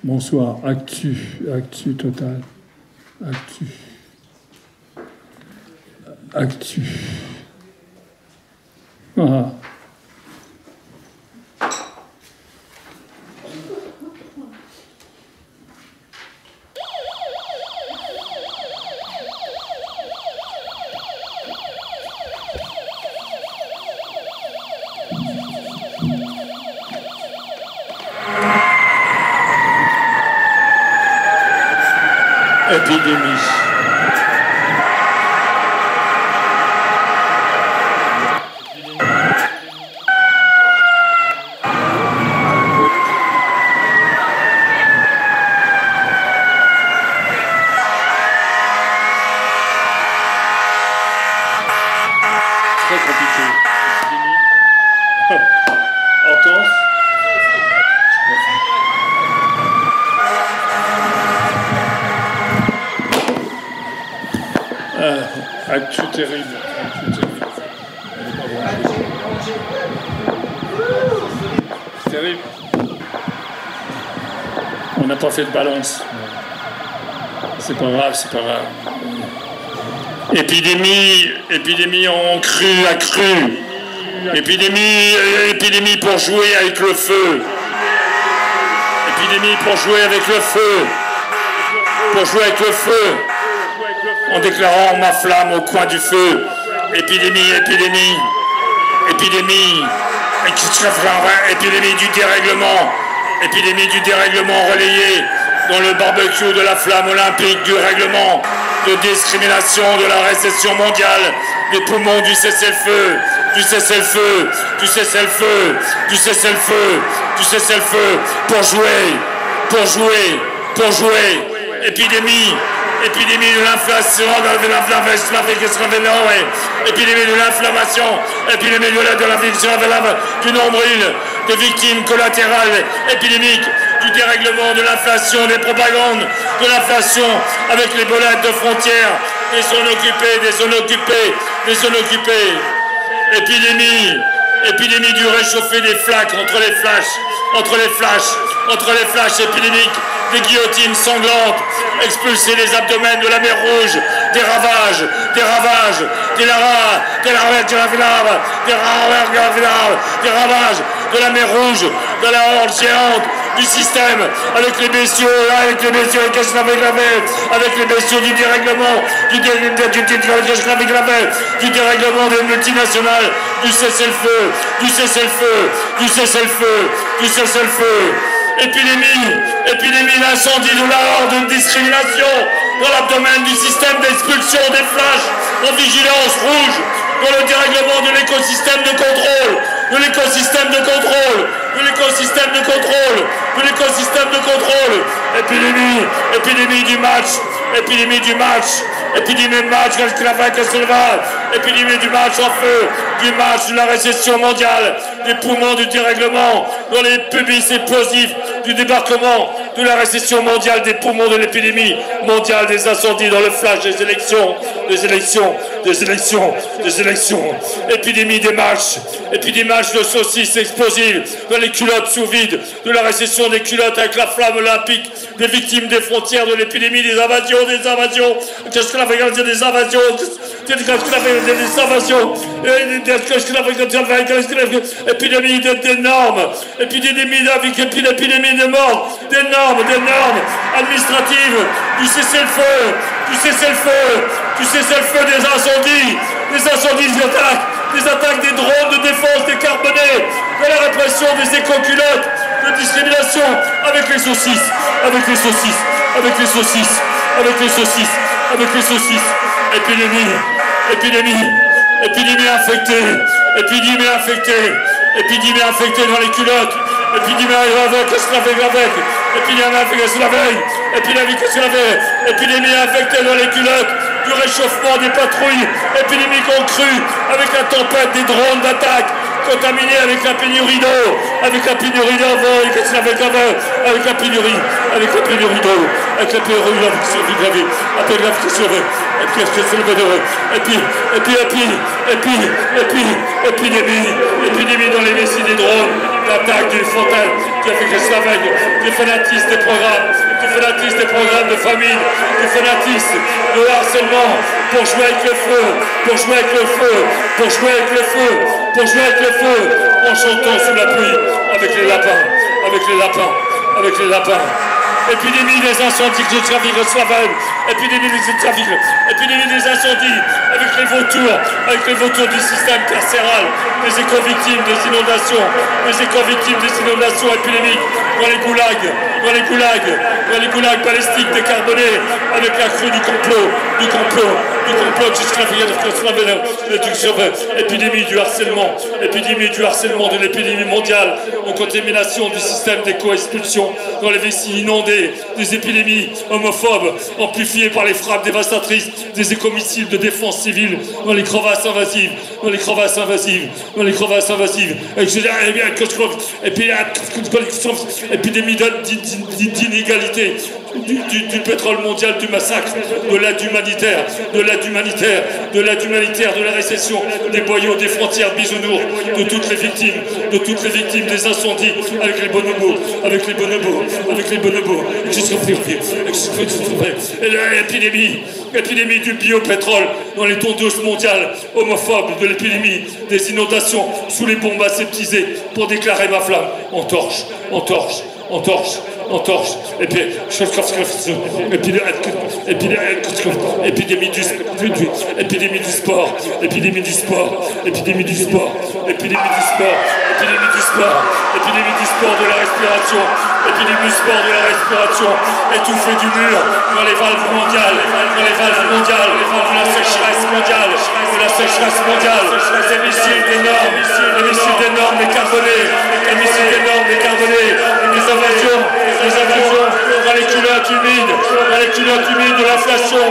Bonsoir. Actu total. Actu. Ah. Épidémie. Très compliqué. Hortense. Actu terrible. C'est terrible. On n'a pas fait de balance. C'est pas grave, c'est pas grave. Épidémie en accru. Épidémie pour jouer avec le feu. Épidémie pour jouer avec le feu. Pour jouer avec le feu. En déclarant ma flamme au coin du feu. Épidémie du dérèglement. Épidémie du dérèglement relayée dans le barbecue de la flamme olympique, du règlement de discrimination de la récession mondiale, des poumons du cessez-le-feu, pour jouer, épidémie de l'inflation, épidémie de l'inflammation, épidémie de l'infection du nombril, de victimes collatérales épidémiques, du dérèglement, de l'inflation, des propagandes, de l'inflation avec les bolettes de frontières, des zones occupées, épidémie du réchauffé des flaques entre les flashs épidémiques, des guillotines sanglantes, expulser les abdomens de la mer Rouge, des ravages de la mer Rouge, de la horde géante du système, avec les bestiaux, avec les bestiaux du dérèglement, du dérèglement des multinationales, du cessez-le-feu, épidémie d'incendie de la horde de discrimination dans l'abdomen du système d'expulsion des flashs en vigilance rouge, dans le dérèglement de l'écosystème de contrôle, épidémie du match, épidémie du match en feu, du match de la récession mondiale, des poumons du dérèglement, dans les pubis explosifs, du débarquement de la récession mondiale, des poumons de l'épidémie mondiale, des incendies dans le flash des élections, épidémie des matchs de saucisses explosives dans les culottes sous vide, de la récession des culottes avec la flamme olympique, des victimes des frontières, de l'épidémie des invasions, épidémie des normes, épidémie de mort, des normes administratives, du cessez-le-feu, des incendies, des attaques des drones de défense décarbonés, de la répression des éco-culottes, de discrimination avec les saucisses, épidémie infectée dans les culottes, épidémie infectée dans les culottes, du réchauffement des patrouilles épidémiques en crue, avec la tempête des drones d'attaque, contaminés avec la pénurie d'eau, avec la pénurie d'eau, épidémie dans les vessies des drones, l'attaque du Fontaine, du fanatisme des programmes de famine, du fanatisme, de harcèlement, pour jouer avec le feu, en chantant sous la pluie, avec les lapins. Épidémie des incendies que je trafique au Slaven, épidémie des incendies, avec les vautours du système carcéral, des éco-victimes des inondations épidémiques, dans les goulags balistiques décarbonés, avec la crue du complot, épidémie du harcèlement, de l'épidémie mondiale, en contamination du système d'éco-expulsion, dans les vessies inondées, des épidémies homophobes, amplifiées par les frappes dévastatrices des écomissiles de défense civile, dans les crevasses invasives, épidémie d'inégalité, du pétrole mondial, du massacre, de l'aide humanitaire, de la récession, des boyaux, des frontières bisounours, de toutes les victimes des incendies, avec les bonobos, et l'épidémie du biopétrole dans les tondeuses mondiales, homophobes, de l'épidémie des inondations sous les bombes aseptisées pour déclarer ma flamme en torche, et puis épidémie du sport, de la respiration, étouffé du mur dans les valves mondiales, de la sécheresse mondiale, des missiles d'énormes décarbonés, des invasions dans les culottes humides, de l'inflation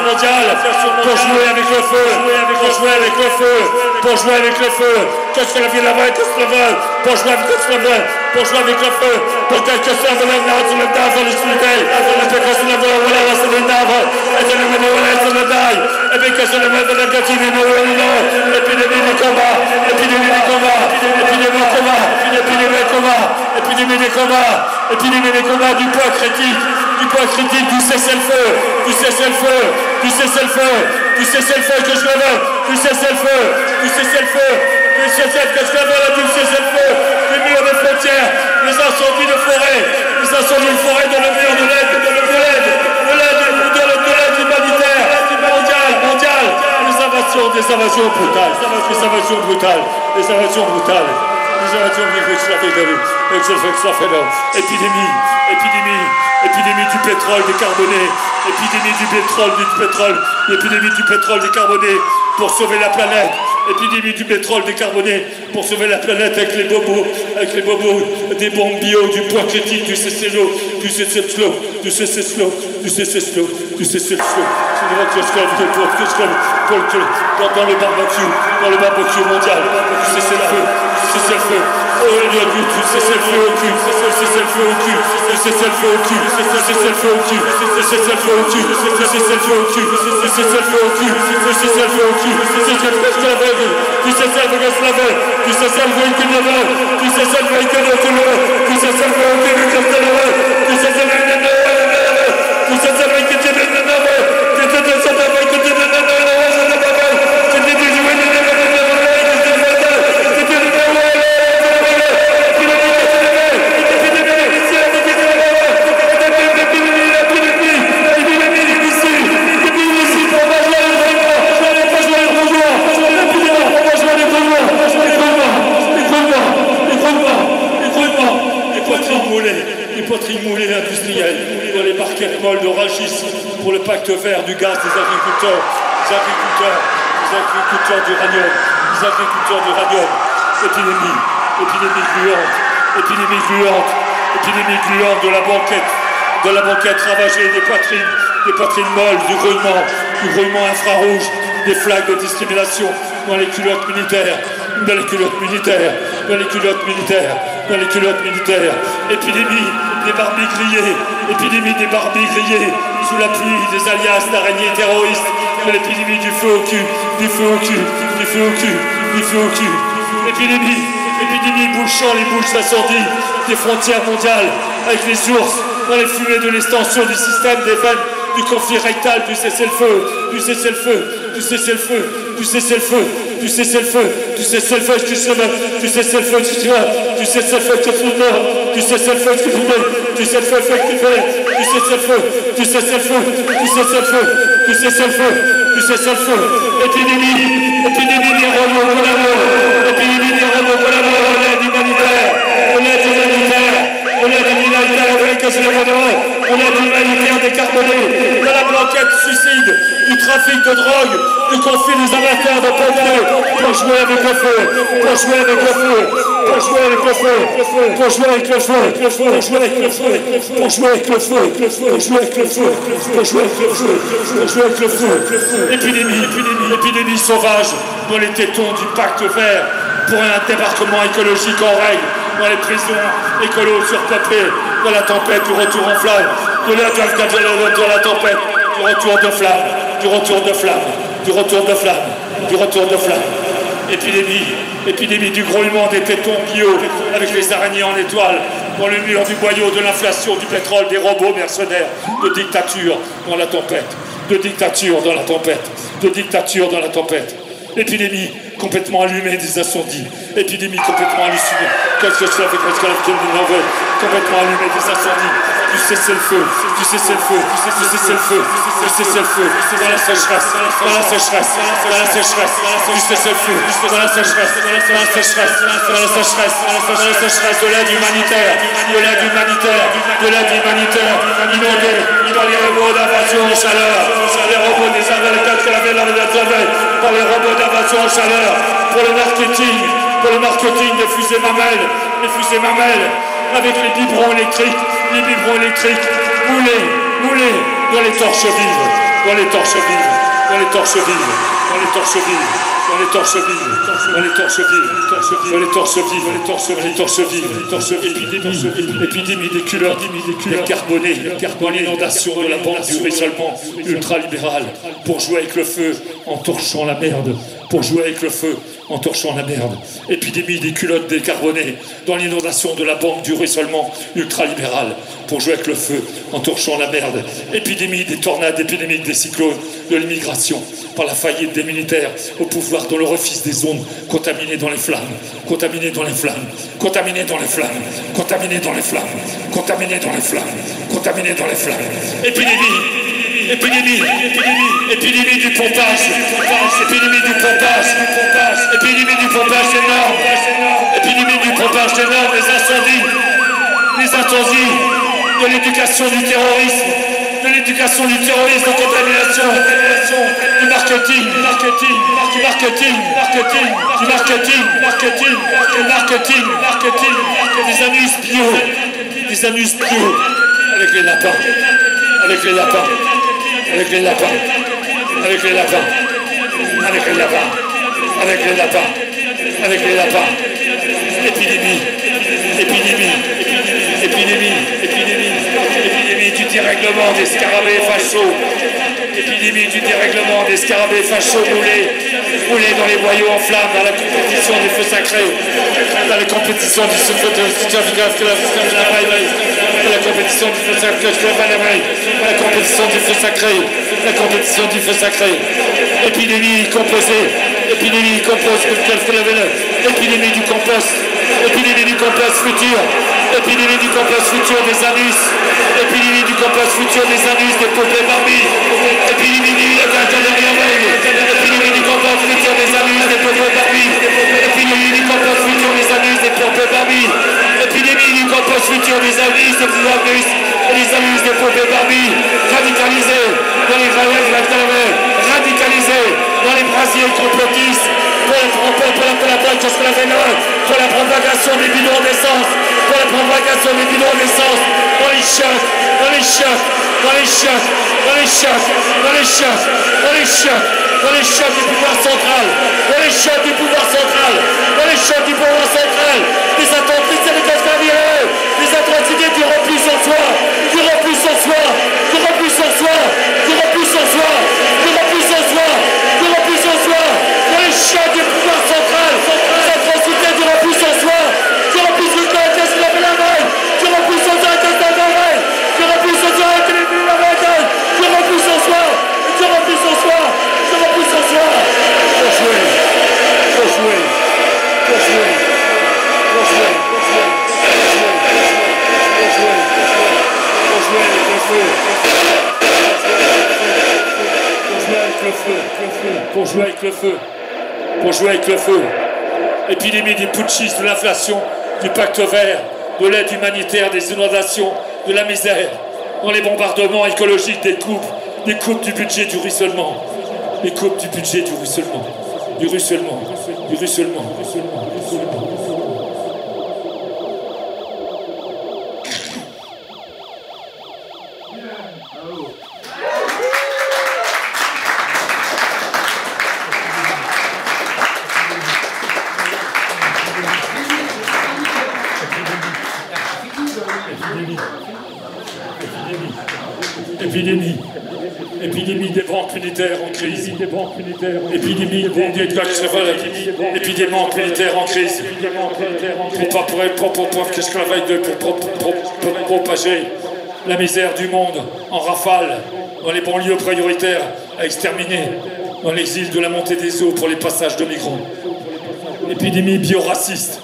mondiale, pour jouer avec le feu, qu'est-ce que la vie là-bas, pour jouer avec le feu, pour quelque chose de la nave, épidémie des combats, du poids critique, du cessez-le-feu, que je le les murs de frontières, les incendies de forêt, dans le mur de l'aide humanitaire, mondiale, des invasions brutales, épidémie du pétrole décarboné, épidémie du pétrole décarboné pour sauver la planète, avec les bobos, des bombes bio, du poids critique, du cessez-le-feu, dans le barbecue mondial, du cessez-le-feu, poteries moulées industrielles, dans les barquettes molles de Rungis pour le pacte vert du gaz des agriculteurs d'uranium, épidémie gluante de la banquette ravagée, des poitrines molles, du grouillement infrarouge, des flaques de discrimination dans les culottes militaires, épidémie des barbies grillées, sous la pluie des alias d'araignées terroristes, de l'épidémie du feu au cul, épidémie bouchant les bouches d'incendie des frontières mondiales, avec les ours dans les fumées de l'extension du système des veines, du conflit rectal, du cessez-le-feu, du cessez-le-feu, du cessez-le-feu, du cessez-le-feu, du cessez-le-feu, du cessez-le-feu, du cessez-le-feu, du cessez-le-feu, du cessez-le-feu, du cessez-le-feu, du cessez-le-feu, du cessez-le-feu, du cessez-le-feu, du cessez-le-feu, du cessez-le-feu, du cessez-le-feu, du cessez-le-feu, épidémie des robots pour l'amour, épidémie des robots pour l'amour, on aide humanitaire, on aide humanitaire, avec que c'est le modèle, on aide humanitaire décarboné, dans la blanquette suicide, du trafic de drogue, du conflit des amateurs de pompiers, pour jouer avec le feu, pour jouer avec le feu, pour jouer avec le feu, pour jouer avec le feu, pour jouer avec le feu, pour jouer avec le feu, pour jouer avec le feu, pour jouer avec le feu, pour jouer avec le feu, épidémie sauvage dans les tétons du pacte vert pour un débarquement écologique en règle dans les prisons écolos surpeuplées, dans la tempête du retour en flamme, de la tempête, du retour de flamme, du retour de flamme, du retour de flamme, du retour de flamme. Épidémie du grouillement des tétons bio avec les araignées en étoile dans le mur du boyau de l'inflation, du pétrole, des robots mercenaires, de dictature dans la tempête, de dictature dans la tempête, de dictature dans la tempête. Épidémie complètement allumée des incendies, épidémie complètement hallucinée, complètement allumée des incendies, du cessez-le-feu, du cessez-le-feu, du cessez-le-feu, du cessez-le-feu, dans la sécheresse, dans la sécheresse, dans la sécheresse, du cessez-le-feu, dans la sécheresse, dans la sécheresse, dans la sécheresse, dans la sécheresse, de l'aide humanitaire, de l'aide humanitaire, de l'aide humanitaire, inondée par les robots d'invasion en chaleur, les robots des Américains qui avaient par les robots d'invasion en chaleur, pour le marketing des fusées mamelles, avec les biberons électriques, moulés dans les torches vives, dans les torches vives, dans les torches vives, dans les torches vives, dans les torches vives, dans les torches vives, dans les torches vives, dans les torches vives, les torches vives, épidémie des culottes, décarbonées, dans l'inondation de la bande du ruissellement ultralibéral, pour jouer avec le feu en torchant la merde, pour jouer avec le feu en torchant la merde. Épidémie des culottes décarbonées dans l'inondation de la banque du ruissellement ultralibéral, pour jouer avec le feu en torchant la merde. Épidémie des tornades épidémiques, des cyclones, de l'immigration, par la faillite des militaires au pouvoir dans le refus des ondes, contaminés dans les flammes, contaminés dans les flammes, contaminés dans les flammes, contaminés dans les flammes, contaminés dans les flammes, contaminés dans les flammes. Épidémie du pompage, épidémie du pompage énorme, épidémie du pompage énorme, les incendies, de l'éducation du terrorisme, de contamination, du marketing, des anus bio, avec les lapins, épidémie du dérèglement des scarabées fachos, moulés dans les boyaux en flammes, dans la compétition des feux sacrés, dans la compétition du feu sacré, épidémie composée, épidémie du compost futur, épidémie du compost futur des anus, épidémie du compost futur des anus des poupées Barbie, épidémie du compost futur des anus des poupées Barbie, épidémie du compost futur des anus des poupées Barbie, épidémie du compost futur des anus des pouvoirs et des anus des poupées Barbie, radicalisés dans les dans les brasiers complotistes pour la propagation des bidons d'essence, dans les chiottes du pouvoir central, des atrocités de Cascaviré, des atrocités du repli sur soi, dans les chiottes du pouvoir central, des atrocités avec le feu. Pour jouer avec le feu. Épidémie des putschistes, de l'inflation, du pacte vert, de l'aide humanitaire, des inondations, de la misère, dans les bombardements écologiques, des coupes du budget du ruissellement, les coupes du budget du ruissellement, du ruissellement, du ruissellement, du ruissellement. Épidémie des banques militaires en crise. Épidémie des banques militaires en crise. Pour propager la misère du monde en rafale dans les banlieues prioritaires à exterminer, dans l'exil de la montée des eaux pour les passages de migrants. Épidémie bioraciste,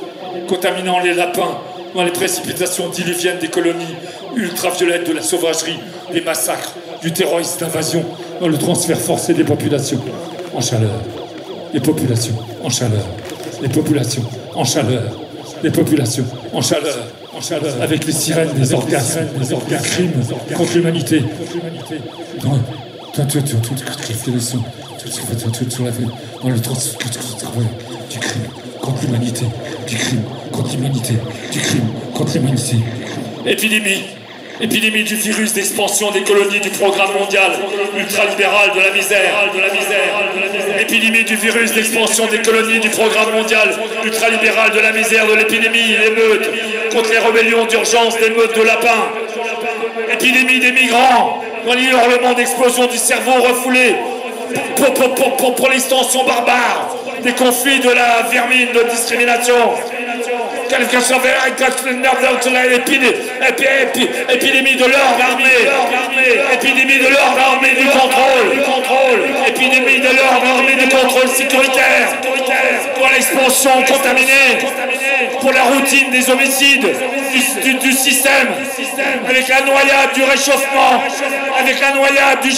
contaminant les lapins dans les précipitations diluviennes des colonies ultraviolettes de la sauvagerie, des massacres, du terrorisme d'invasion, dans le transfert forcé des populations en chaleur. Les populations en chaleur. Les populations en chaleur. Les populations en chaleur. Avec les sirènes des orgasmes, des crimes contre l'humanité. Dans le transfert du crime contre l'humanité. Du crime contre l'humanité. Du crime contre l'humanité. Épidémie du virus d'expansion des colonies du programme mondial ultralibéral de la misère. Épidémie du virus d'expansion des colonies du programme mondial ultralibéral de la misère, de l'épidémie, l'émeute contre les rébellions d'urgence, des meutes de lapins. Épidémie des migrants dans les hurlements d'explosion du cerveau refoulé pour l'extension barbare des conflits de la vermine de discrimination. Épidémie de l'ordre armé, épidémie de l'ordre armé du contrôle, épidémie de l'ordre armé du contrôle sécuritaire, pour l'expansion contaminée, pour la routine des homicides, du système, avec la noyade du réchauffement, avec la noyade du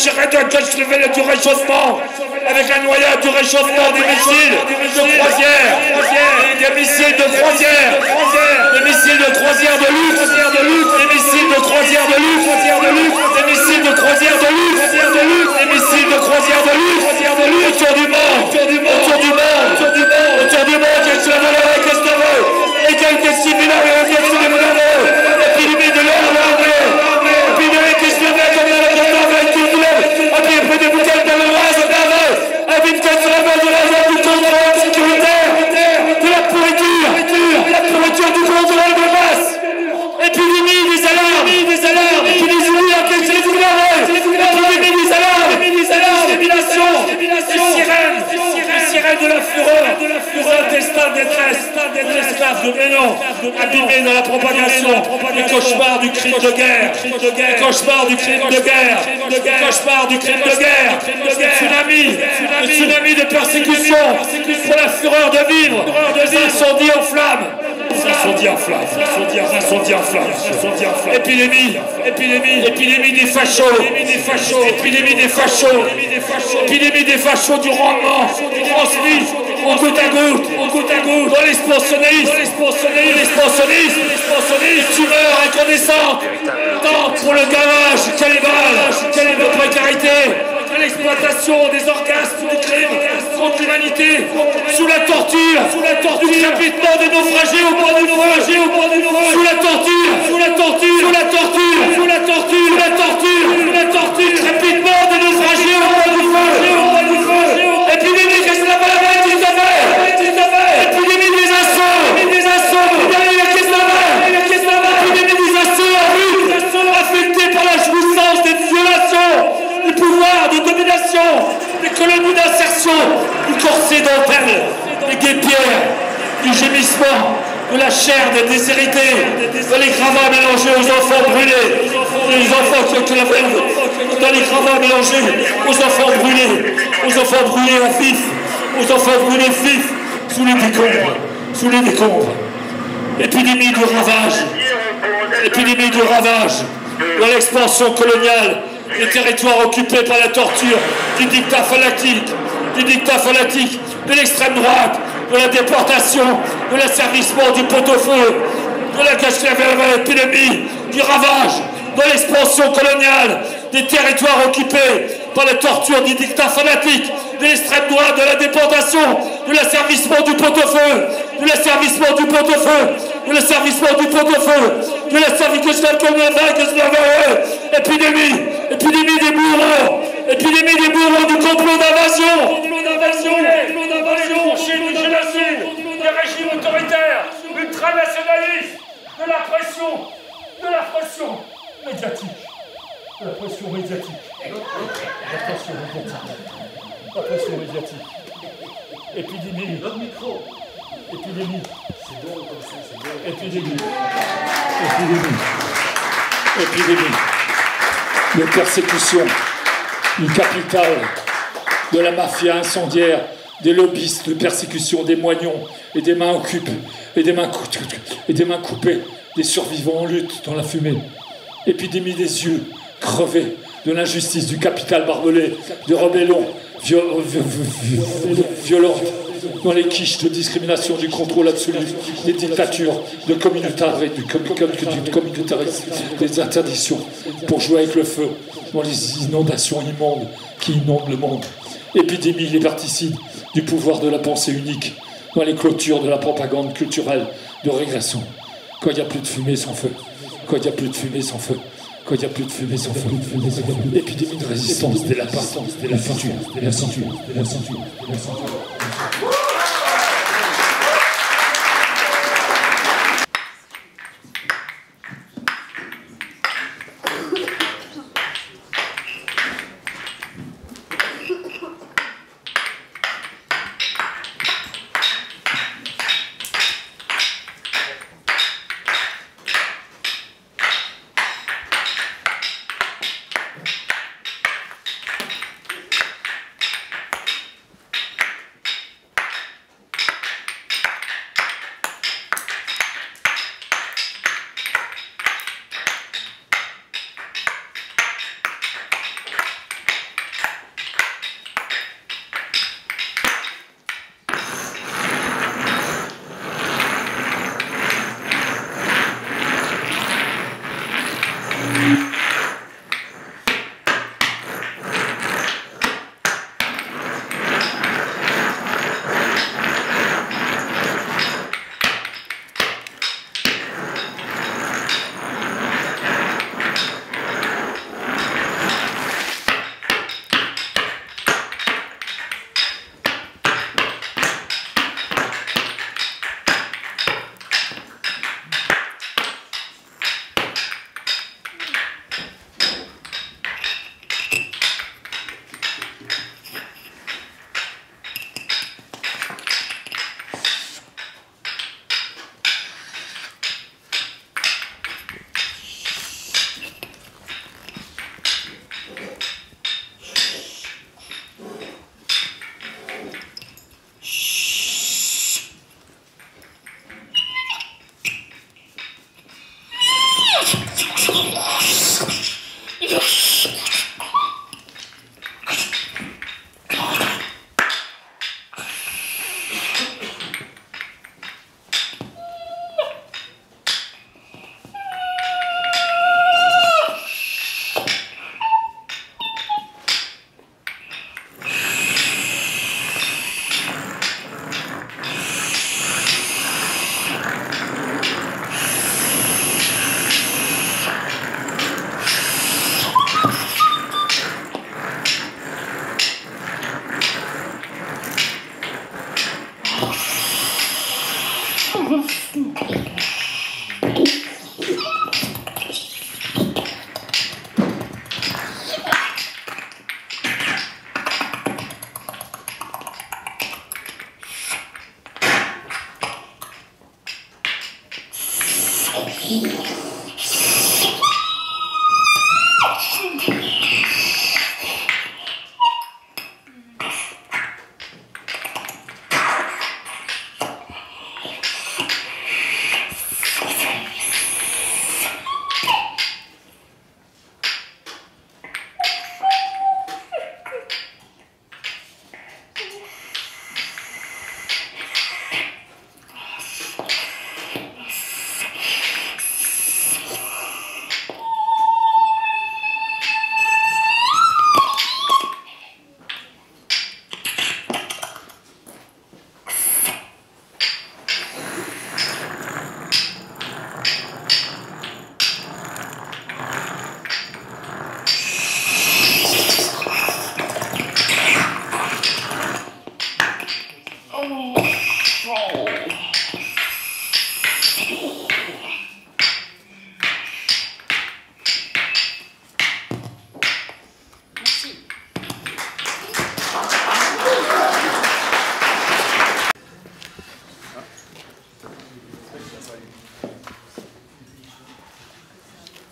réchauffement, avec la noyade du réchauffement des missiles de croisière, des missiles de croisière, des missiles de croisière de luxe, des missiles de croisière de luxe, des missiles de croisière de luxe, des missiles de croisière de luxe, autour du monde, qu'est-ce que ça veut, qu'est-ce que ça veut, et qu'est-ce qu'il veut, épidémie de l'ordre armé, épidémie qu'est-ce qu'il veut, comme il y a la guerre avec tout le monde, et puis après des bouteilles de l'orage, avec une caisse de la base de la zone du contrôle sécuritaire, de la pourriture du contrôle de masse, épidémie des alarmes, épidémie des alarmes, des sirènes de la fureur, intestin de détresse, des esclaves de Ménon, abîmés dans la propagation, les cauchemars du crime de guerre, les cauchemars du crime de guerre, les cauchemars du crime de guerre, le tsunami de persécution, pour la fureur de vivre, des incendies en flammes. Épidémie des fachos, épidémie des fachos du rendement, transmise au goutte à goutte, dans l'expansionnisme, tumeur incandescente, tant pour le gavage cannibale, de précarité, l'exploitation des orgasmes du crime contre l'humanité, sous la torture, du décapitement des naufragés au bord du naufragé, sous la torture, décapitement des naufragés au bord du feu, épidémie, qu'est-ce que ça va avec, épidémie des assauts, épidémie des assauts en rue, affectés par la jouissance des violations du pouvoir de domination, des colonies d'insertion, du corset dentelle, des guêpières, du gémissement, de la chair des déshérités, de les gravats mélangés aux enfants brûlés, les enfants dans les gravats mélangés aux enfants brûlés à vif, aux enfants brûlés vifs, sous les décombres, épidémie de ravage, dans l'expansion coloniale, les territoires occupés par la torture, du dictat fanatique, du dictat fanatique, de l'extrême droite, de la déportation, de l'asservissement du pot-au-feu, de la épidémie, du ravage, de l'expansion coloniale, des territoires occupés par la torture du dictat fanatique, de l'extrême droite, de la déportation, de l'asservissement du pot-au-feu, de l'asservissement du pot-au-feu, de l'asservissement du pot-au-feu, de l'asservissement épidémie, épidémie des bourreaux, épidémie des bourreaux du complot d'invasion, du génocide, des régimes autoritaires, ultranationalistes, de la pression médiatique. La pression médiatique. La pression médiatique. Épidémie. Notre micro. Épidémie. C'est bon comme ça, c'est bon. Épidémie. Les persécutions du capital, de la mafia incendiaire, des lobbyistes, de persécution des moignons et des mains occupées, et des mains coupées, des survivants en lutte dans la fumée. Épidémie des yeux crevés, de l'injustice du capital barbelé, de rébellions violentes, dans les quiches de discrimination, du contrôle absolu, des dictatures, du communautarisme, des interdictions pour jouer avec le feu, dans les inondations immondes qui inondent le monde. Épidémie liberticide du pouvoir de la pensée unique, dans les clôtures de la propagande culturelle de régression. Quand il n'y a plus de fumée sans feu, quand il n'y a plus de fumée sans feu, quand il n'y a plus de fumée sans feu, épidémie de résistance des lapins, la ceinture.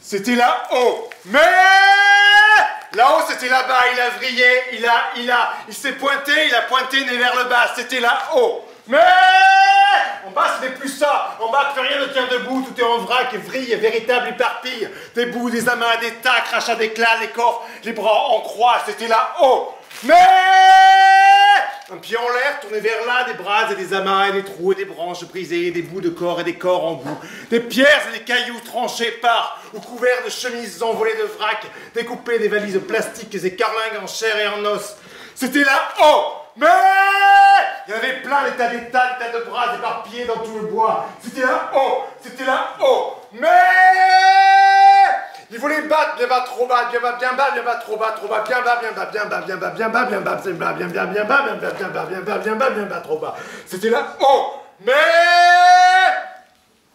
C'était là-haut. Mais là-haut, c'était là-bas. Il a vrillé, il s'est pointé, il a pointé nez vers le bas. C'était là-haut. Mais en bas, ce n'est plus ça. En bas, plus rien ne tient debout. Tout est en vrac, vrille, véritable éparpille. Des bouts, des amas, des tas, crachats d'éclats, les corps, les bras en croix. C'était là-haut. Mais un pied en l'air, tourné vers là, des bras et des amas et des trous et des branches brisées, des bouts de corps et des corps en bout, des pierres et des cailloux tranchés par ou couverts de chemises envolées de vrac, découpés des valises plastiques et des carlingues en chair et en os. C'était là-haut. Mais il y en avait plein, des tas de bras éparpillés dans tout le bois. C'était là-haut, c'était là-haut. Mais il voulait battre, bien bas, trop bas, bien bas, bien bas, bien bas, trop bas, bien bas, bien bas, bien bas, bien bas, bien bas, bien bas, bien bas, bien bas, bien bas, bien bas, bien bas, bien bas, bien bas, bien bas, trop bas. C'était là-haut. Mais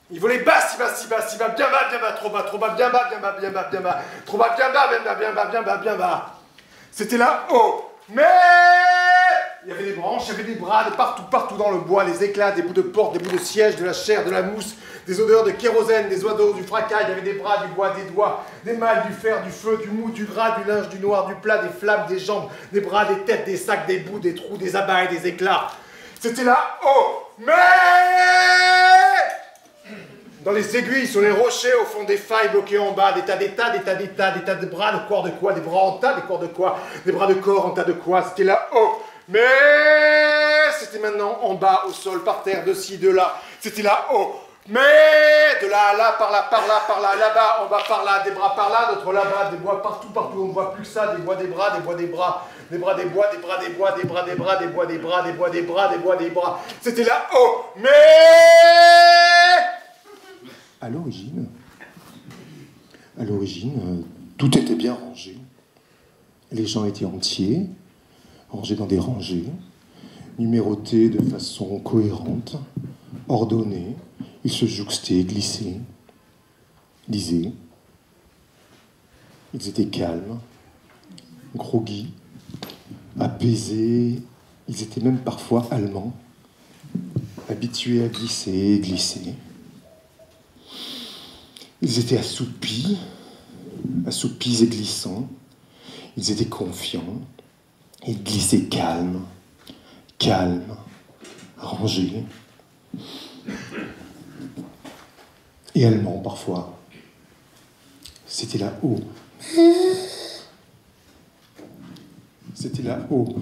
il voulait bas, si bas, si bas, si bas, bien bas, trop bas, bien bas, bien bas, bien bas, bien bas, trop bas, bien bas, bien bas, bien bas, bien bas, bien bas. C'était là-haut. Mais il y avait des branches, il y avait des bras, de partout dans le bois, les éclats, des bouts de porte, des bouts de siège, de la chair, de la mousse, des odeurs de kérosène, des oiseaux, du fracas, il y avait des bras, du bois, des doigts, des mâles, du fer, du feu, du mou, du gras, du linge, du noir, du plat, des flammes, des jambes, des bras, des têtes, des sacs, des bouts, des trous, des abats et des éclats. C'était là-haut. Mais dans les aiguilles, sur les rochers, au fond des failles bloquées en bas, des tas de bras, de corps de quoi, des bras en tas, des corps de quoi, des bras de corps en tas de quoi, c'était là-haut. Mais c'était maintenant en bas, au sol, par terre, de ci, de là, c'était là-haut. Mais de là à là, par là, là-bas, en bas, par là, des bras par là, d'autres là-bas, des bois partout, on ne voit plus que ça, des bois, des bras, des bois, des bras, des bras, des bois, des bras, des bois, des bras, des bras, des bois, des bras, des bois, des bras, des bois, des bras, c'était là-haut. Mais à l'origine, tout était bien rangé. Les gens étaient entiers, rangés dans des rangées, numérotés de façon cohérente, ordonnés. Ils se jouxtaient, glissaient, lisaient. Ils étaient calmes, groggy, apaisés. Ils étaient même parfois allemands, habitués à glisser et glisser. Ils étaient assoupis et glissants. Ils étaient confiants. Ils glissaient calmes, rangés. Et allemands parfois. C'était là-haut. C'était là-haut.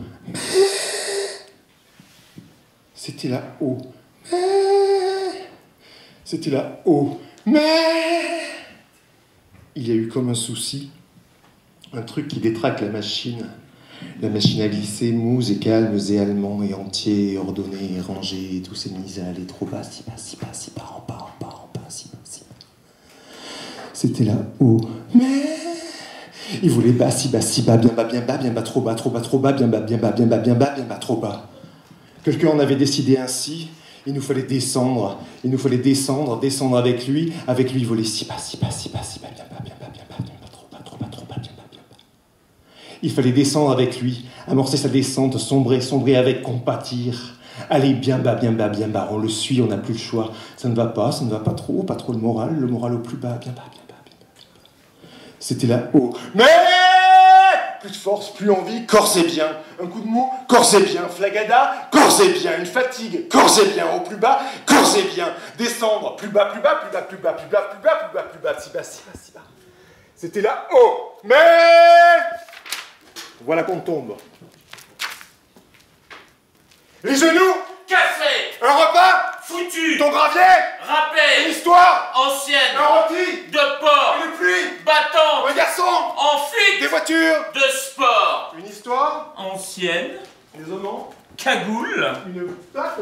C'était là-haut. C'était là-haut. Mais il y a eu comme un souci, un truc qui détraque la machine à glisser, mous et calmes et allemands et entiers, et ordonnés et rangés, et tous ces mis à aller trop bas, si bas, si bas, si bas, en bas, si bas, si bas. C'était là-haut. Mais il voulait bas, si bas, bien bas, bien bas, bien bas, trop bas, bien bas, bien bas, bien bas, bien bas, bien bas, trop bas. Quelqu'un en avait décidé ainsi. Il nous fallait descendre avec lui. Avec lui, il volait si bas, bien bas, bien bas, bien bas, trop bas, bien bas, bien bas. Il fallait descendre avec lui, amorcer sa descente, sombrer avec, compatir. Aller bien bas, on le suit, on n'a plus le choix. Ça ne va pas trop le moral au plus bas, bien bas. C'était là-haut. Mais plus de force, plus envie, corps c'est bien. Un coup de mou, corps c'est bien. Flagada, corps c'est bien. Une fatigue, corps c'est bien. Au plus bas, corps c'est bien. Descendre, plus bas, si bas. C'était là-haut. Mais voilà qu'on tombe. Les genoux Cassé. Un repas Foutu. Ton gravier Râpé. Une histoire Ancienne. Un rôti De porc. Une pluie Battant. Un garçon En fuite. Des voitures De sport. Une histoire Ancienne. Des oignons Cagoule. Une plate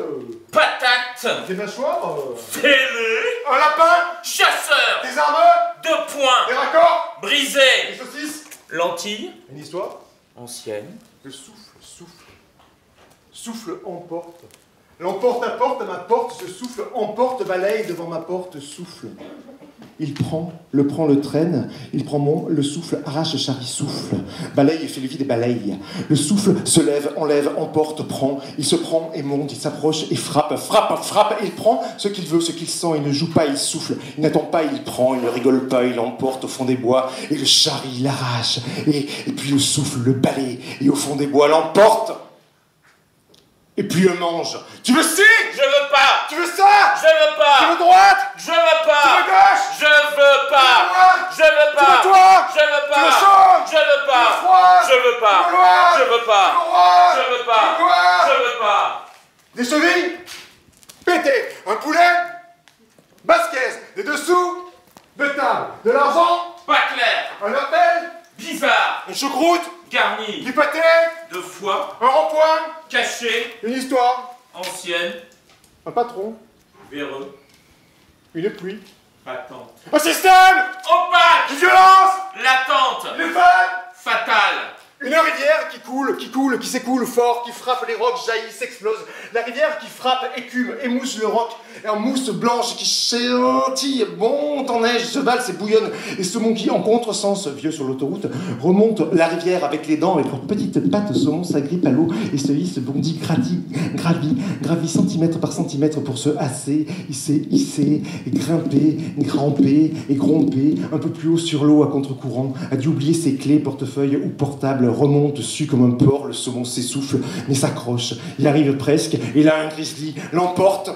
Patate. Des mâchoires Fêlé. Un lapin Chasseur. Des armes De poing. Des raccords Des Brisé. saucisses Lentille. Une histoire Ancienne. Le souffle emporte L'emporte apporte à ma porte, se souffle, emporte, balaye, devant ma porte, souffle. Il prend, le traîne, il prend le souffle, arrache, charrie, souffle, balaye et fait le vide et balaye. Le souffle se lève, enlève, emporte, prend, il se prend et monte, il s'approche et frappe, il prend ce qu'il veut, ce qu'il sent, il ne joue pas, il souffle, il n'attend pas, il prend, il ne rigole pas, il emporte au fond des bois, et le charrie, il arrache, et puis le souffle, le balaye, et au fond des bois, l'emporte. Et puis le mange. Tu veux ci? Je veux pas. Tu veux ça? Je veux pas. Tu veux droite? Je veux pas. Tu veux gauche? Je veux pas. Tu veux Je veux Tu veux pas. toi? Je veux Tu veux pas. chaud? Je veux Tu pas. veux froid? Je veux pas. Tu veux loin? Je veux pas. Tu veux droit? Je veux pas. Tu veux quoi? Je veux pas. Des chevilles? Pété. Un poulet? Basquez. Des dessous? De table. De l'argent? Pas clair. Un appel? Bizarre. Une choucroute? Garni. Du pâté? De foie. Un rond-point? Caché. Une histoire? Ancienne. Un patron? Véreux. Une pluie? Battante. Un système! Opaque. Une violence! Latente. Une femme! Fatale. Une rivière qui s'écoule fort, qui frappe les rocs, jaillit, s'explose. La rivière qui frappe, écume, émousse le roc, et en mousse blanche qui scintille, monte en neige, se valse et bouillonne. Et ce mont qui, en contresens, vieux sur l'autoroute, remonte la rivière avec les dents, avec leurs petites pattes, saumon s'agrippe à l'eau et se hisse, bondit, gravit centimètre par centimètre pour se hisser, et grimper, et gromper, un peu plus haut sur l'eau à contre-courant, a dû oublier ses clés, portefeuille ou portable, remonte dessus comme un porc, le saumon s'essouffle, mais s'accroche. Il arrive presque, et là un grizzly l'emporte,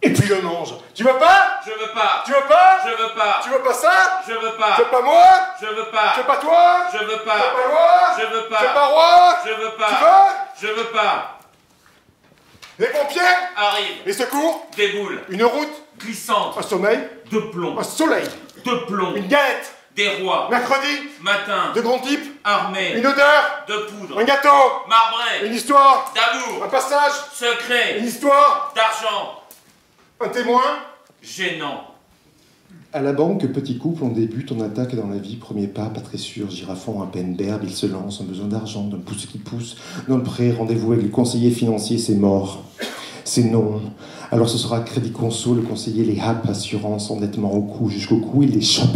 et puis le mange. Tu veux pas? Je veux pas. Tu veux pas? Je veux pas. Tu veux pas ça? Je veux pas. Tu veux pas moi? Je veux pas. Tu veux pas toi? Je veux Tu veux pas. pas moi? Je veux pas. Tu veux pas roi? Je veux Tu pas. veux? Je veux pas. Les pompiers? Arrive. Les secours? Des boules. Une route? Glissante. Un sommeil? De plomb. Un soleil? De plomb. Une galette? Des rois. Mercredi? Matin. De grands types? Armée. Une odeur? De poudre. Un gâteau? Marbré. Une histoire? D'amour. Un passage? Secret. Une histoire? D'argent. Un témoin? Gênant. À la banque, petit couple, on débute, on attaque dans la vie, premier pas, pas très sûr, girafon à peine berbe, il se lance, un besoin d'argent, d'un pouce qui pousse, dans le prêt, rendez-vous avec le conseiller financier, c'est mort. C'est non. Alors ce sera Crédit Conso, le conseiller les happe, assurance, endettement au cou, jusqu'au cou, il les chope,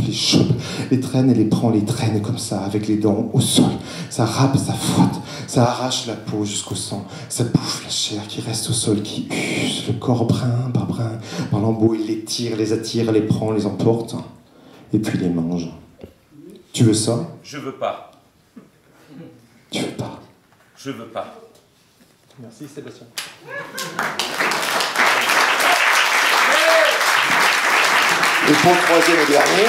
les traîne et les prend, les traîne comme ça, avec les dents au sol. Ça râpe, ça frotte, ça arrache la peau jusqu'au sang, ça bouffe la chair qui reste au sol, qui use, le corps brin, par lambeaux, il les tire, les attire, les prend, les emporte, et puis les mange. Tu veux ça? Je veux pas. Tu veux pas? Je veux pas. Merci Sébastien. Et pour le troisième et dernier,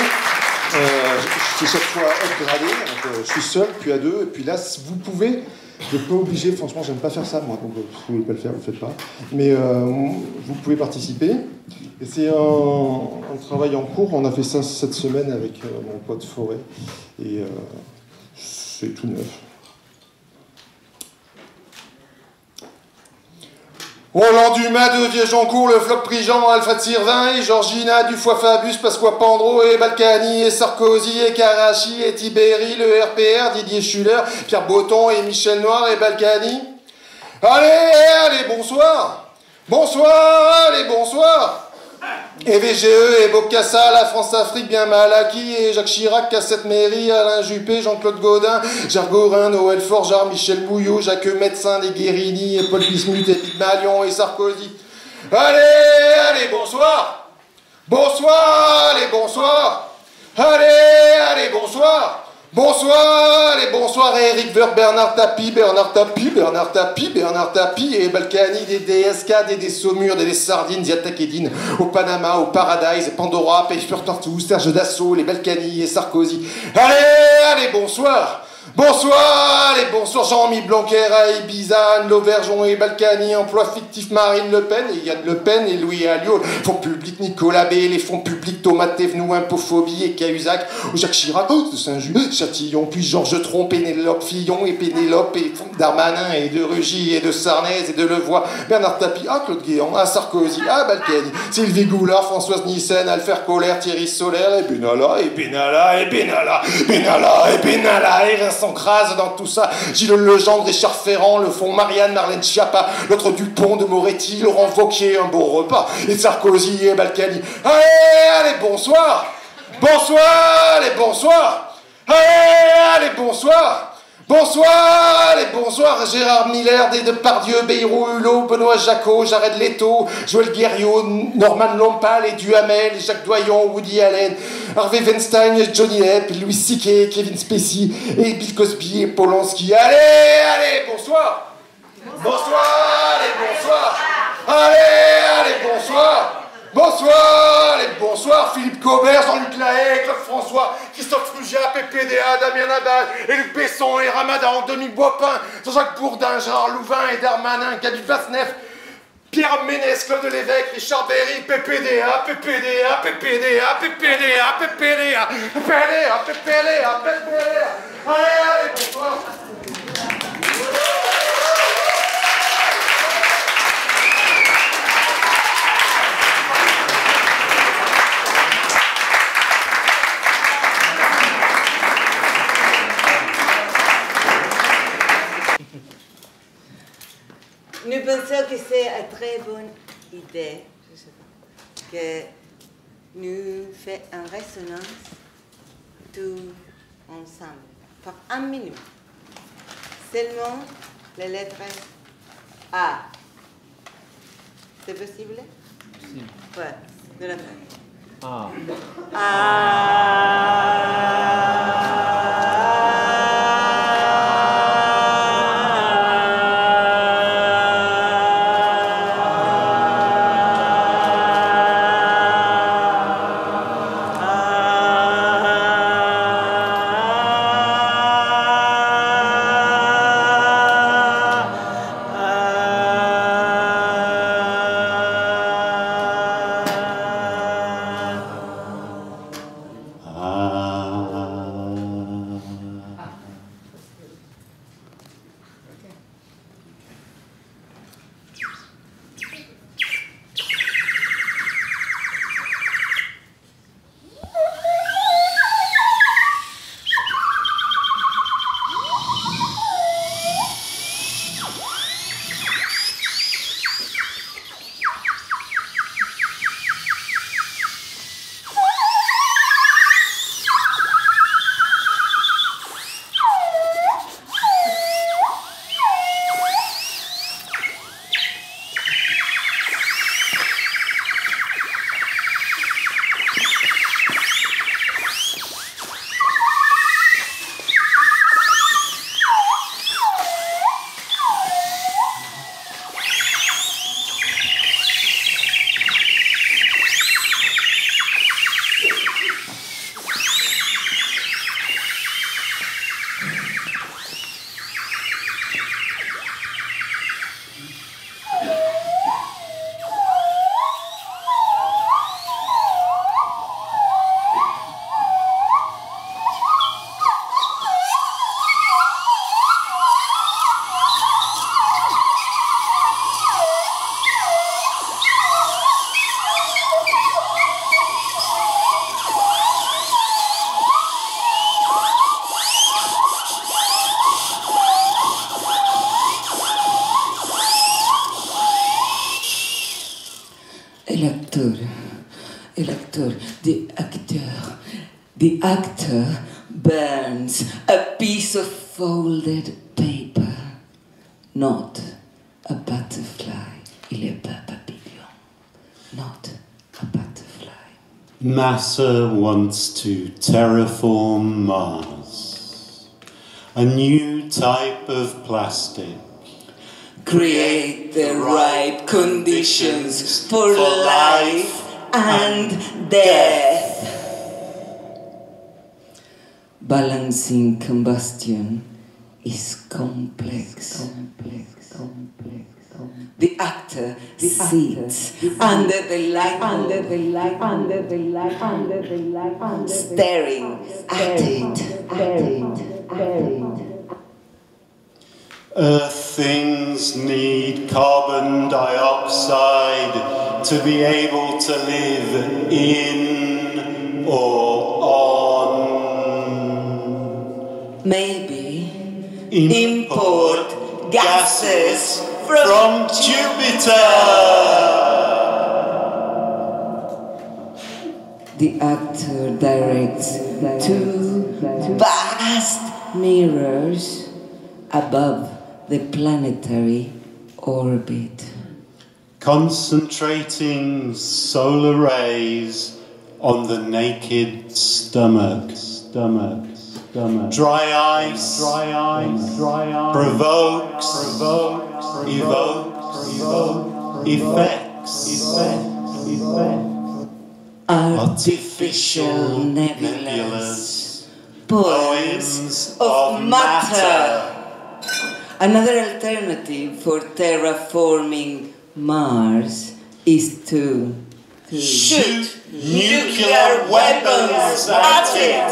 je suis chaque fois upgradé, donc je suis seul, puis à deux, et puis là, vous pouvez, je peux obliger, franchement, j'aime pas faire ça, moi, donc vous pouvez pas le faire, vous le faites pas, mais vous pouvez participer. Et c'est un travail en cours, on a fait ça cette semaine avec mon pote Forêt, et c'est tout neuf. Roland Dumas de Viejoncourt, le Flop Prigent, Alfred Sirvin et Georgina Dufoy Fabius, Pasqua Pandro et Balkany et Sarkozy et Karachi et Tibéri, le RPR, Didier Schuller, Pierre Botton et Michel Noir et Balkany. Allez, bonsoir. Bonsoir, allez, bonsoir. Et VGE et Bocassa, la France-Afrique bien mal acquis, et Jacques Chirac, Cassette Mairie, Alain Juppé, Jean-Claude Gaudin, Jacques Gorin, Noël Forgeard, Michel Bouillot, Jacques Médecin, des Guérini, et Paul Bismuth, et Pygmalion, et Sarkozy. Allez, bonsoir. Bonsoir, allez, bonsoir. Allez, bonsoir. Bonsoir, allez, bonsoir, Eric Verre, Bernard Tapie, et Balkany, des DSK, des Saumur, des Sardines, Ziatakedine, au Panama, au Paradise, Pandora, Pêcheur Tortue, Serge Dassault, les Balkany et Sarkozy. Allez, bonsoir. Bonsoir, allez, bonsoir, Jean-Mi Blanquer à Ibiza, Lauvergeon et Balkany, emploi fictif Marine Le Pen, et Yann Le Pen et Louis Alliot, fonds publics Nicolas B, les fonds publics Thomas Thévenoud, Impophobie et Cahuzac, Jacques Chirac, de Saint-Just, Châtillon, puis Georges Tron, Pénélope Fillon et Pénélope, et Darmanin, et de Rugy, et de Sarnez, et de Levoix, Bernard Tapie, Claude Guéant, Sarkozy, Balkany, Sylvie Goulard, Françoise Nissen, Alfer Colère, Thierry Solaire, et Benalla, et Vincent sont crase dans tout ça. Gilles Legendre, Richard Ferrand, le font Marianne, Marlène Schiappa, l'autre Dupont de Moretti, Laurent Wauquiez, un beau repas, et Sarkozy et Balkany. Allez, bonsoir. Bonsoir, allez, bonsoir. Allez, bonsoir. Bonsoir, allez, bonsoir, Gérard Miller, Depardieu, Bayrou, Hulot, Benoît Jacot, Jared Leto, Joël Guerriot, Norman Lompal, et Duhamel, Jacques Doyon, Woody Allen, Harvey Weinstein, Johnny Depp, Louis C.K., Kevin Spacey, et Bill Cosby et Polanski. Allez, bonsoir. Bonsoir, allez, bonsoir. Allez, bonsoir. Bonsoir, allez, bonsoir, Philippe Cobert, Jean-Luc Lahaye, Claude François, Christophe Frugia, PPDA, Damien Abad, Luc Besson, et Ramadan, Denis Boipin, Jean-Jacques Bourdin, Gérard Louvain, et Darmanin, Gabi Vasneff, Pierre Ménès, Claude Lévesque, Richard Berry, PPDA, PPDA, PPDA, PPDA, PPDA, PPDA, PPDA, PPDA. Allez, bonsoir. Nous pensons que c'est une très bonne idée que nous faisons une résonance tous ensemble, par 1 minute. Seulement les lettres A. C'est possible? Possible. Ouais, de la fin. Ah. The actor burns a piece of folded paper, not a butterfly. Il est pas papillon, not a butterfly. NASA wants to terraform Mars, a new type of plastic. Create the right conditions for life and death. Balancing combustion is complex. The actor sits under the light, staring at it. Earth things need carbon dioxide to be able to live in or on. Maybe import gases from Jupiter. The actor directs two vast mirrors above the planetary orbit, Concentrating solar rays on the naked stomach. Dry ice provokes, evokes, effects. artificial nebulas, poems of matter. Another alternative for terraforming Mars is to Shoot nuclear weapons at it,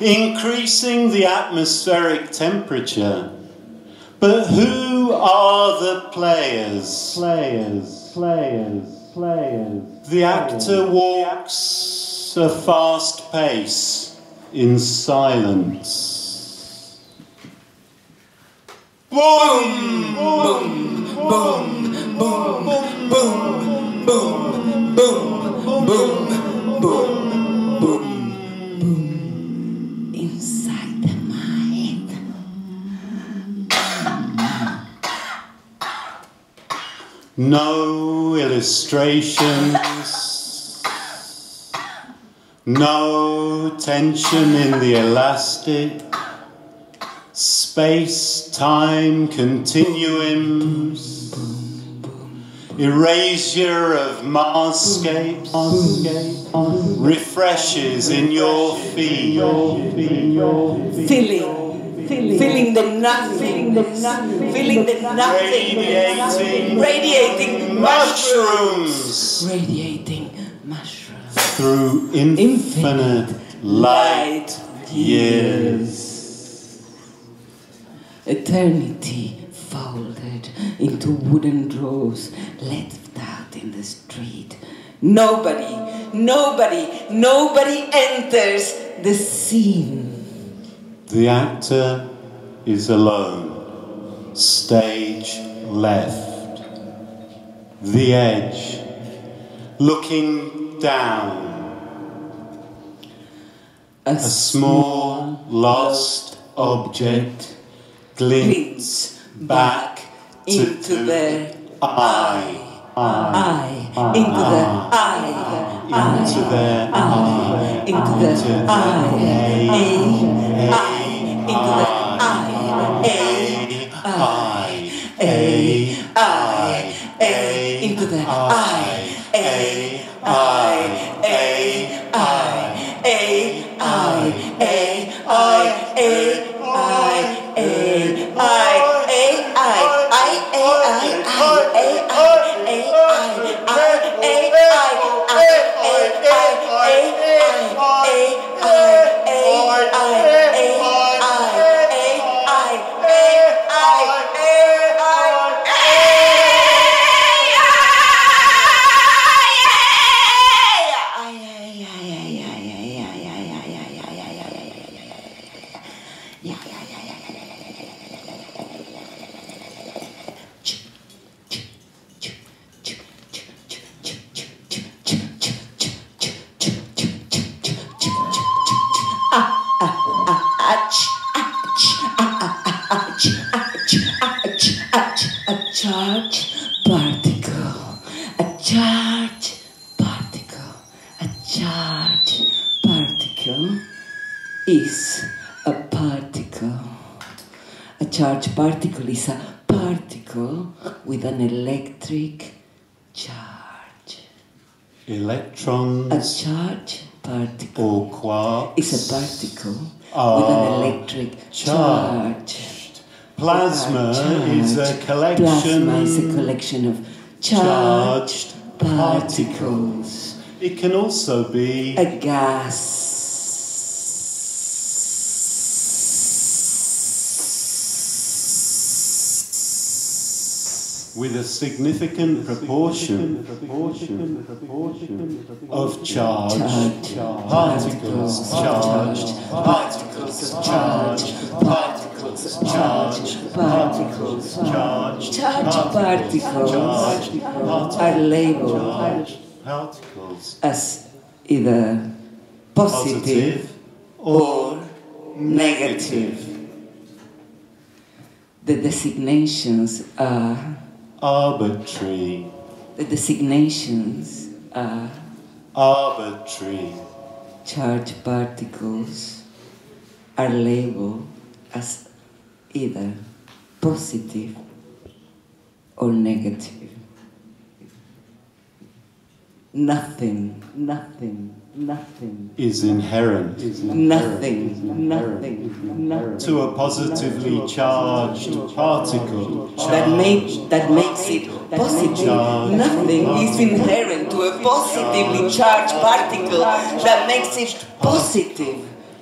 increasing the atmospheric temperature. But who are the players? The actor walks a fast pace in silence. Boom! Boom! Boom! Boom! Boom! Boom! Boom! Boom! Boom! Boom! inside the mind. No illustrations, no tension in the elastic space-time continuums, erasure of Marscapes, refreshes in your field, Feeling the nothing, radiating mushrooms through infinite light years. Eternity folded into wooden drawers left out in the street. Nobody enters the scene. The actor is alone. Stage left. The edge. Looking down. A small lost object glints back into the eye. Into the eye. Into their eye. Into the eye. Into the eye. Into the is a particle. A charged particle is a particle with an electric charge. Electrons A charged particle or quarks is a particle with an electric charge. Plasma is a collection. Plasma is a collection of charged particles. It can also be A gas. with a significant proportion of charged particles, charged particles of charge, particles of charge, particles, charged particles are labeled as either positive or negative. The designations are arbitrary. The designations are arbitrary. Charged particles are labeled as either positive or negative. Nothing is inherent to a positively charged particle. That makes it positive. Nothing is inherent to a positively charged particle that makes it positive.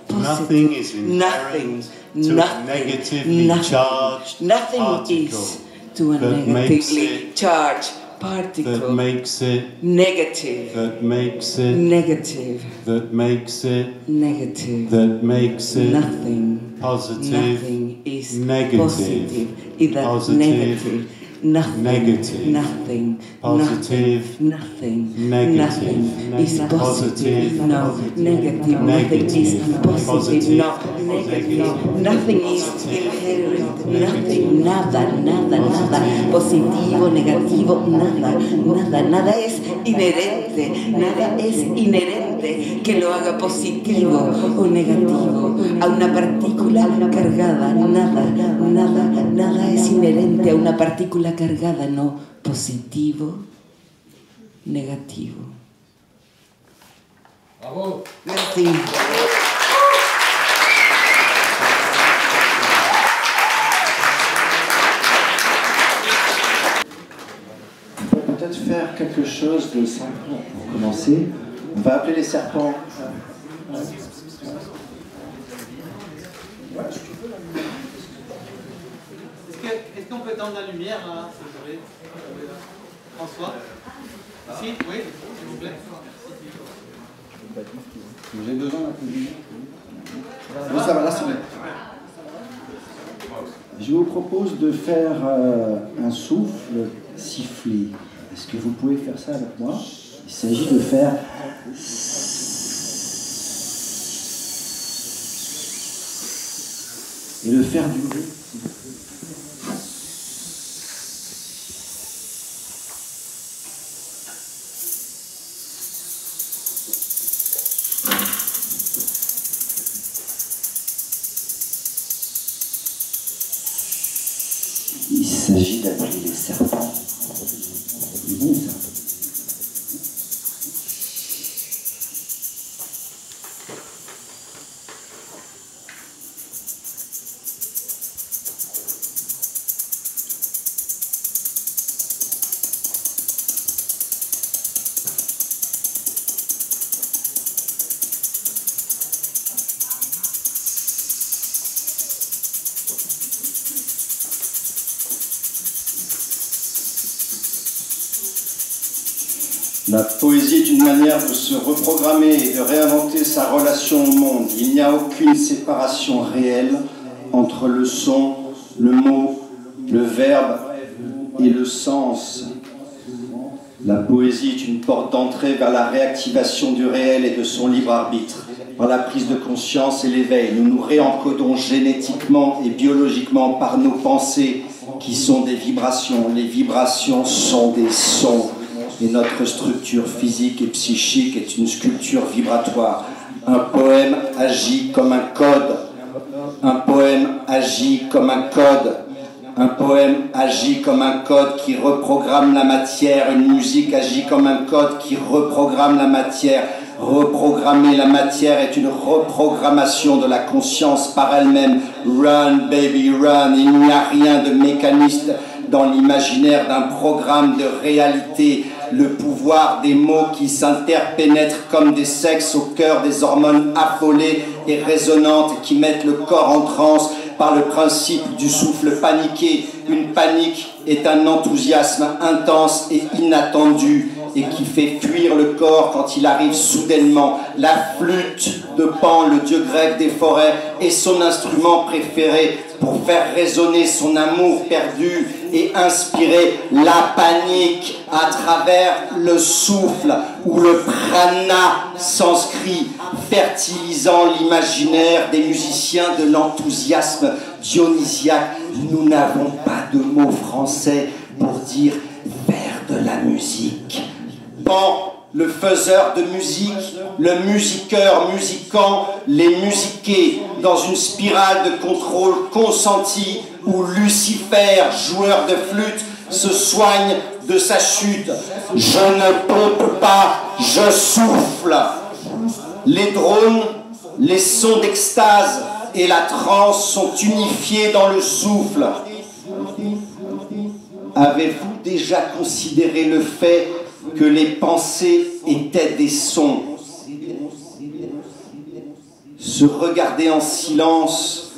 Nothing is inherent to a negatively charged nothing is to a negatively charged particle that makes it negative, that makes it negative, that makes it negative, that makes it nothing positive, nothing is negative, positive, either positive, negative, nothing, negative, nothing, positive, nothing, negative, nothing is positive, positive, no, negative, nothing is positive, no, negative, nothing is inherent, nothing, nada, positivo, negativo, nada es inherente que lo haga positivo o negativo a una partícula cargada, nada es inherente a una partícula cargada, no positivo, negativo. Bravo. Merci. On peut peut-être faire quelque chose de simple pour commencer. On va appeler les serpents. Est-ce qu'on peut éteindre la lumière là, s'il vous plaît, François? Si, oui, s'il vous plaît. J'ai besoin d'un peu de lumière. Non, ça va, là c'est bien. Je vous propose de faire un souffle sifflé. Est-ce que vous pouvez faire ça avec moi? Il s'agit de faire... et le faire durer. Il s'agit d'appeler les serpents. C'est bon ça. La poésie est une manière de se reprogrammer et de réinventer sa relation au monde. Il n'y a aucune séparation réelle entre le son, le mot, le verbe et le sens. La poésie est une porte d'entrée vers la réactivation du réel et de son libre arbitre. Par la prise de conscience et l'éveil, nous nous réencodons génétiquement et biologiquement par nos pensées qui sont des vibrations. Les vibrations sont des sons. Et notre structure physique et psychique est une sculpture vibratoire. Un poème agit comme un code. Un poème agit comme un code. Un poème agit comme un code qui reprogramme la matière. Une musique agit comme un code qui reprogramme la matière. Reprogrammer la matière est une reprogrammation de la conscience par elle-même. Run, baby, run. Il n'y a rien de mécaniste dans l'imaginaire d'un programme de réalité. Le pouvoir des mots qui s'interpénètrent comme des sexes au cœur des hormones affolées et résonantes qui mettent le corps en transe. par le principe du souffle paniqué. Une panique est un enthousiasme intense et inattendu et qui fait fuir le corps quand il arrive soudainement. La flûte de Pan, le dieu grec des forêts, est son instrument préféré pour faire résonner son amour perdu et inspirer la panique à travers le souffle ou le prana sanskrit, fertilisant l'imaginaire des musiciens de l'enthousiasme dionysiaque. Nous n'avons pas de mot français pour dire faire de la musique. Pan, le faiseur de musique, le musiqueur musiquant, les musiqués dans une spirale de contrôle consenti où Lucifer, joueur de flûte, se soigne de sa chute. Je ne pompe pas, je souffle. Les drones, les sons d'extase et la transe sont unifiés dans le souffle. Avez-vous déjà considéré le fait que les pensées étaient des sons? Se regarder en silence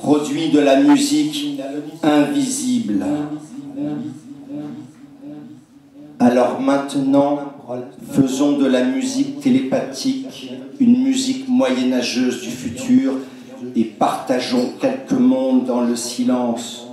produit de la musique invisible. Alors maintenant, faisons de la musique télépathique une musique moyenâgeuse du futur et partageons quelques mondes dans le silence.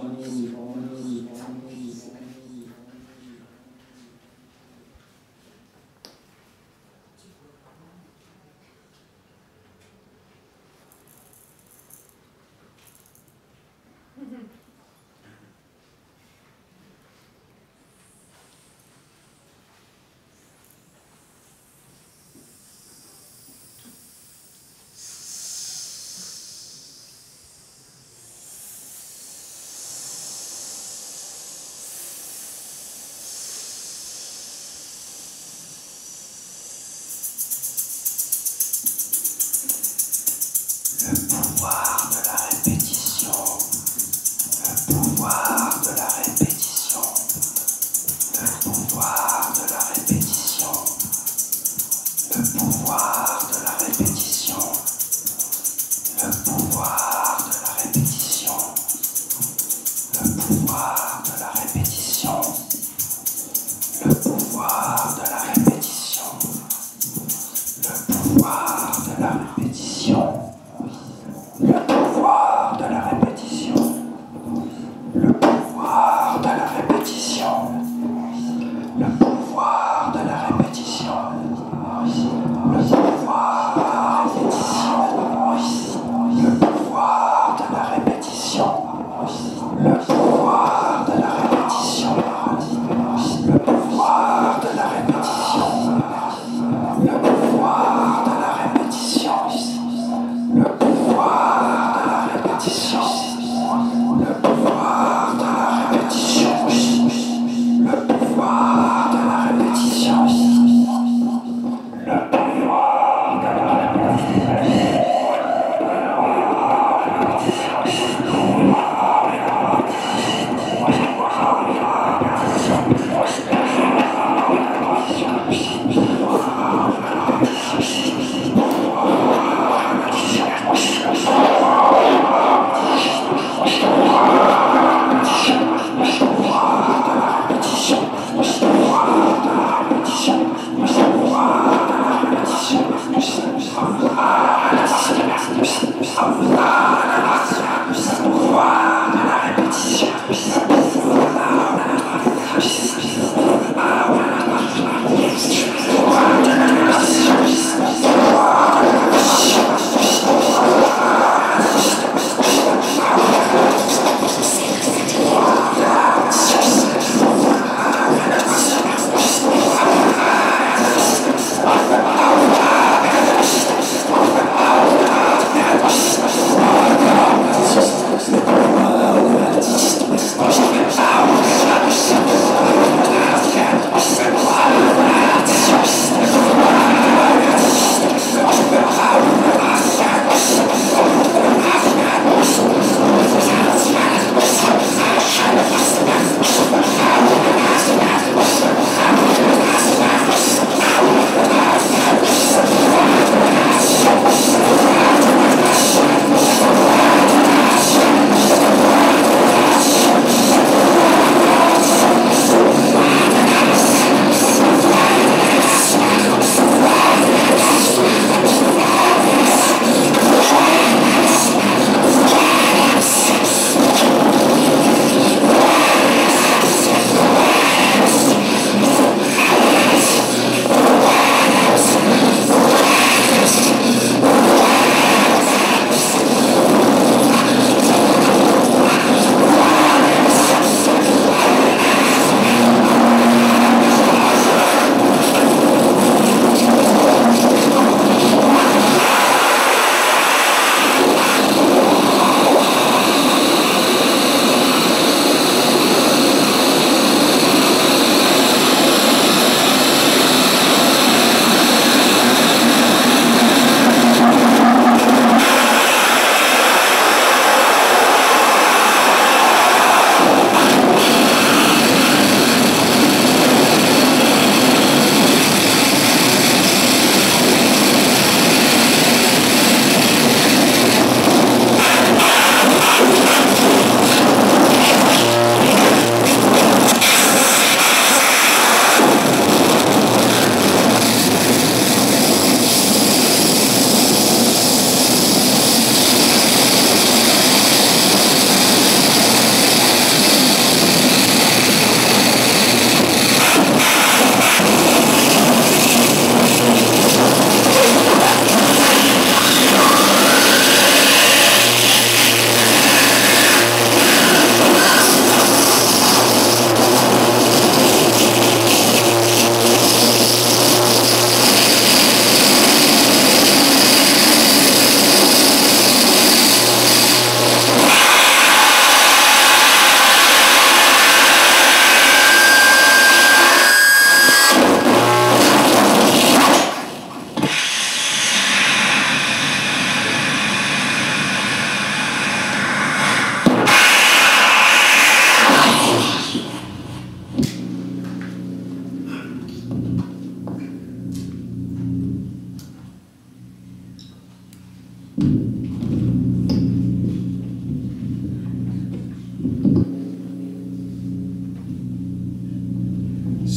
Le pouvoir de la répétition.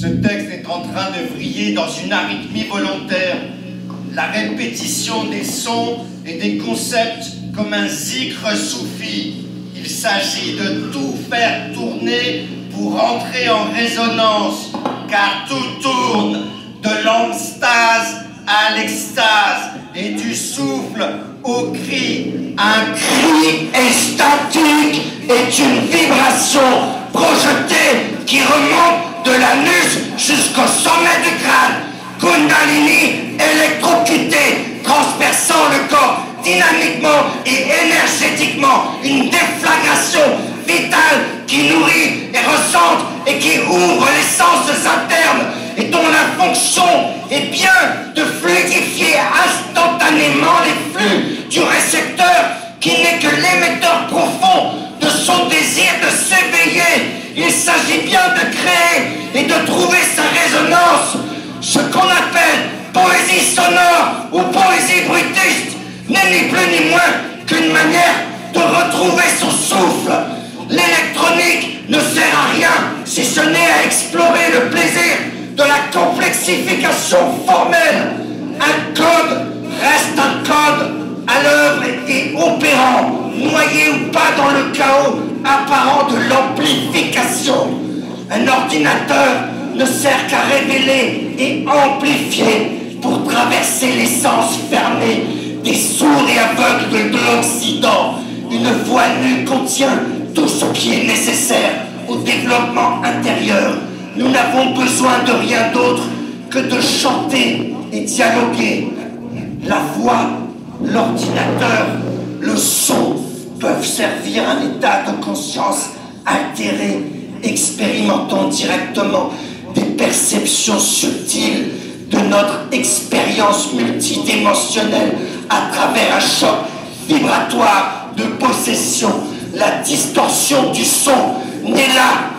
Ce texte est en train de vriller dans une arythmie volontaire. La répétition des sons et des concepts comme un zikr soufi. Il s'agit de tout faire tourner pour entrer en résonance, car tout tourne, de l'anstase à l'extase, et du souffle au cri. Un cri extatique est une vibration projetée qui remonte de l'anus jusqu'au sommet du crâne. Kundalini électrocuté, transperçant le corps dynamiquement et énergétiquement, une déflagration vitale qui nourrit et ressente et qui ouvre les sens internes et dont la fonction est bien de fluidifier instantanément les flux du récepteur qui n'est que l'émetteur profond de son désir de s'éveiller. Il s'agit bien de créer et de trouver sa résonance. Ce qu'on appelle poésie sonore ou poésie bruitiste n'est ni plus ni moins qu'une manière de retrouver son souffle. L'électronique ne sert à rien si ce n'est à explorer le plaisir de la complexification formelle. Un code reste un code à l'œuvre et opérant, noyé ou pas dans le chaos apparent de l'amplification. Un ordinateur ne sert qu'à révéler et amplifier pour traverser les sens fermés des sourds et aveugles de l'Occident. Une voix nue contient tout ce qui est nécessaire au développement intérieur. Nous n'avons besoin de rien d'autre que de chanter et dialoguer. La voix, l'ordinateur, le son peuvent servir un état de conscience altéré, expérimentant directement des perceptions subtiles de notre expérience multidimensionnelle à travers un choc vibratoire de possession. La distorsion du son n'est là